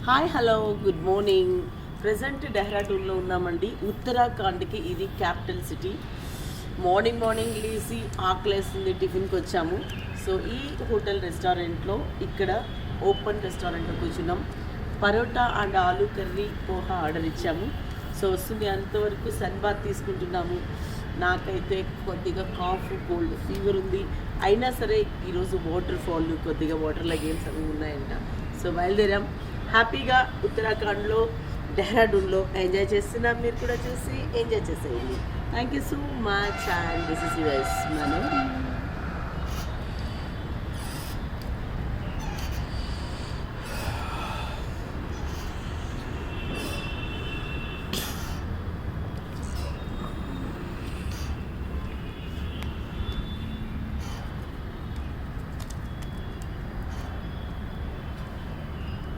Hi hello good morning. Present డెహ్రాడూన్లో ఉన్నామండి. ఉత్తరాఖండ్కి ఇది క్యాపిటల్ సిటీ. మార్నింగ్ లేసి ఆకలేస్తుంది, టిఫిన్కి వచ్చాము. సో ఈ హోటల్ రెస్టారెంట్లో ఇక్కడ ఓపెన్ రెస్టారెంట్లో కూర్చున్నాం. Parotta and aloo curry poha order ఇచ్చాము. సో వస్తుంది, అంతవరకు సన్ బాత్ తీసుకుంటున్నాము. నాకైతే కొద్దిగా కాఫ్, కోల్డ్, ఫీవర్ ఉంది. అయినా సరే ఈరోజు వాటర్ ఫాల్, కొద్దిగా వాటర్లో గేమ్స్ అవి ఉన్నాయంట. సో బయలుదేరాం. హ్యాపీగా ఉత్తరాఖండ్లో డెహ్రాడూన్లో ఎంజాయ్ చేస్తున్నాం. మీరు కూడా చూసి ఎంజాయ్ చేసేయండి. Thank you so much and this is yours Manoj.